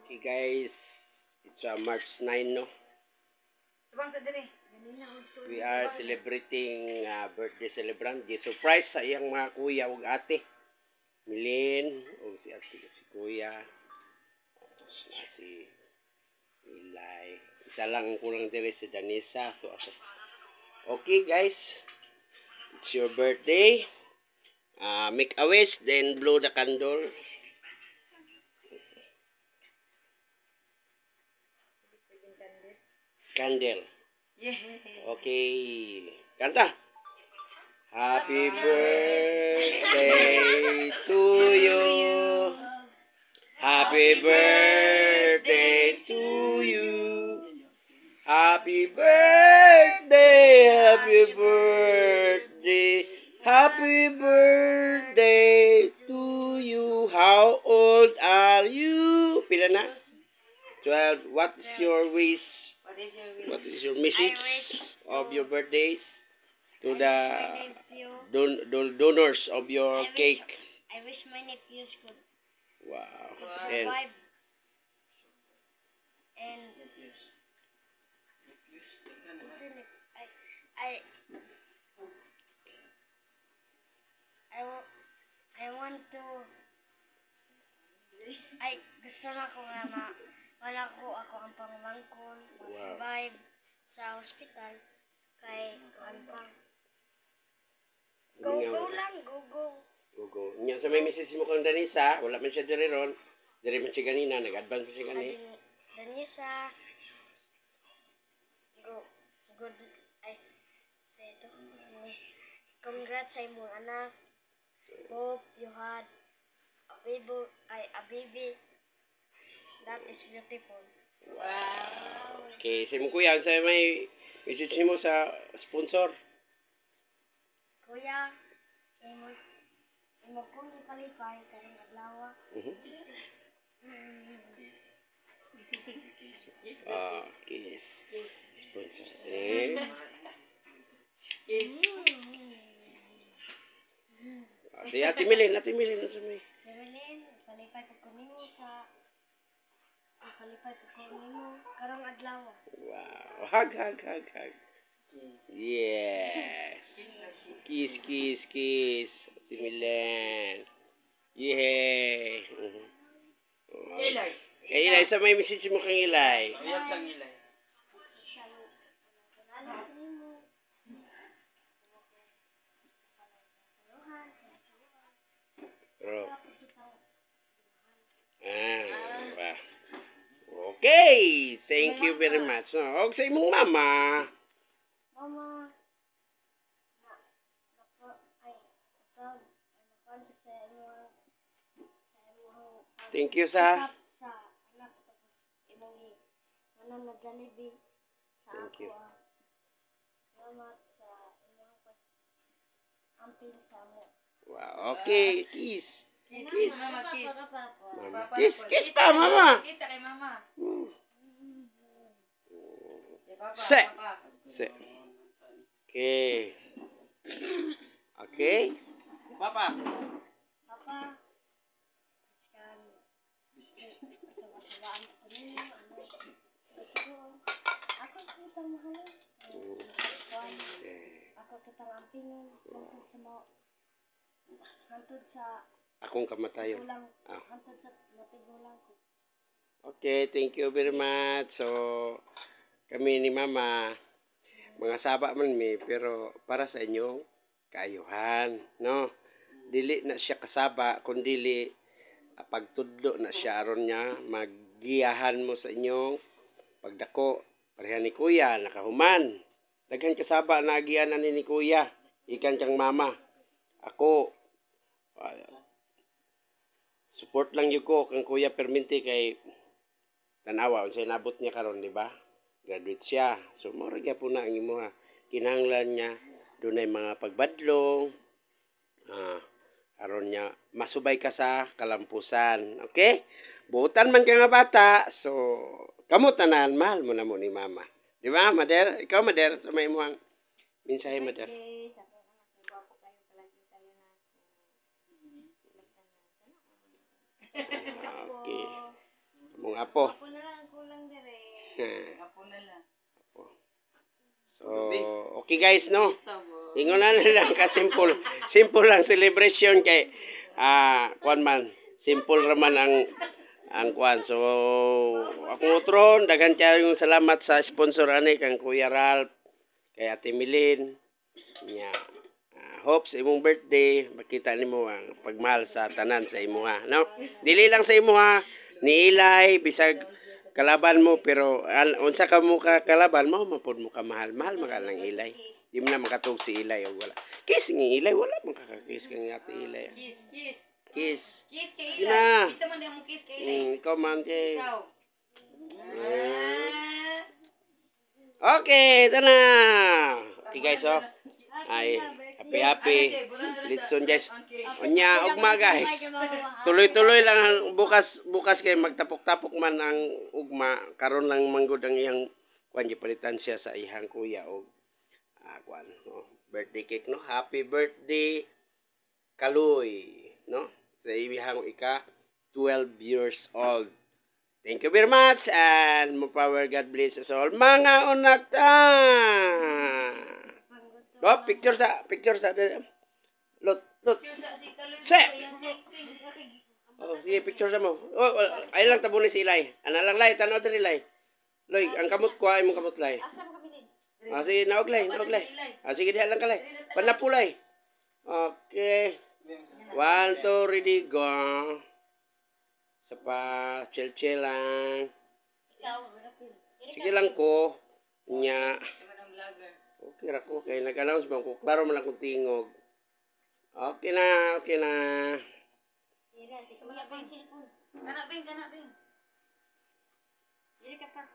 Okay guys, it's March 9, no? We are celebrating birthday celebrant. Surprise sa iyang mga kuya ug ate. Milin, o si ate si kuya. Si Ilay. Isa lang ang kulang dire si Danisa. Okay guys, it's your birthday. Make a wish, then blow the candle. Candle. Okay. Kanta. Happy birthday to you. Happy birthday to you. Happy birthday. Happy birthday. Happy birthday to you. How old are you? Pila na? 12. What is your wish? What is your message of your birthdays to the donors of your cake? I wish my nephews could Wow. survive. And I want to gusto na ko nga wala ko ako ang pangmangkon survive sa hospital kay pang go lang go Nya sa may message mo kang Danisa, wala man siya diri ron. Diri man siya ganina, nag-advance siya gani. Danisa good ay say to congrats sa imong anak. Hope you had a baby that is beautiful. Wow. Okay, sa imong kuya, sa may message mo sa sponsor. Kuya, imo kong ipalipay karong adlaw. Okay. Sponsor. Si Ate Milin na sa may. Milin, palipay ko nimo sa karong adlaw. Wow. Hug. Yes. Kiss. Ate Milin. Yay. Ilay, sa may message mo kang Ilay. Ayap sang Ilay. Wow. Okay, thank you very much. Og sa imong mama. Mama, Thank you sa anak tapos imong nanan na Jollibee sa Thank you. ako. Salamat sa imong amping sa mo. Wow, okay, kiss. Mama, kiss. Mama, kiss pa, mama. Kiss kay mama. Se. Okay. Papa. Ako kitang ampingan hantod sa Akong kamatayon. hantod sa matigulang ko. Okay, thank you very much. So, kami ni Mama, mga saba man mi, pero para sa inyong kaayuhan, no? Dili na siya kasaba, kundili pagtudlo na siya aron niya, maggiyahan mo sa inyong pagdako. Pareha ni Kuya, nakahuman. Daghan kasaba na agianan ni Kuya, ikan siyang mama. Ako, support lang yung ko kang Kuya Perminti kay tanawa unsay nabot niya karon, di ba? Graduate siya. So mo ra gyapon na ang imuha. Kinahanglan niya dunay mga pagbadlong. Aron niya masubay ka sa kalampusan. Okay? Buotan man ka nga bata. So kamo tanan mahal mo na mo ni Mama. Di ba, Mader? Ikaw, Mader, sa may imuhang mensahe, Mader. Okay. apo. Ako na lang ang kulang dire. Apo na lang. So, okay guys, no? Ingon na lang ka simple. Simple lang celebration kay kuan man. Simple raman ang kuan. So, akong utron daghan kayo yung salamat sa sponsor ani kang Kuya Ralph, kay Ate Milin. Nya. Hope sa imong birthday makita nimo ang pagmahal sa tanan sa imuha, no? Dili lang sa imuha, ni Ilay bisag kalaban mo pero unsa ka mo ka kalaban mo mapud mo ka mahal lang Ilay. Di mo na makatug si Ilay o wala. Kiss ni Ilay wala mo kakakiss kang Ate Ilay. Kiss. Kiss kay Yun Ilay. na. Isa man din mo kiss kay Ilay. Ikaw man kay. Ikaw. Okay, ito na. Okay guys, oh. Ay, happy. Litson guys. Onya, ugma guys. Tuloy-tuloy lang ang bukas kay magtapok-tapok man ang ugma. Karon lang manggod ang iyang kuan gipalitan siya sa ihang kuya og kuan, no? Birthday cake, no? Happy birthday Kaloy, no? Sa ihang 12 years old. Thank you very much and more power, God bless us all. Mga unata. Oh, picture sa lot. Se. Oh, sige, picture sa mo. Oh, ay lang tabunin si Ilay. Ana lang lay, tanaw diri lay. Loy, ang kamot ko ay mong kamot lay. Sige, naoglay. Sige, diha lang kalay. Panapulay. Okay. 1, 2, ready, go. Sa pa, chill lang. Sige lang ko. Nya. Okay ra ko kay nag-announce bang ko klaro man akong tingog. Okay na. Kana bing. Dili ka pa.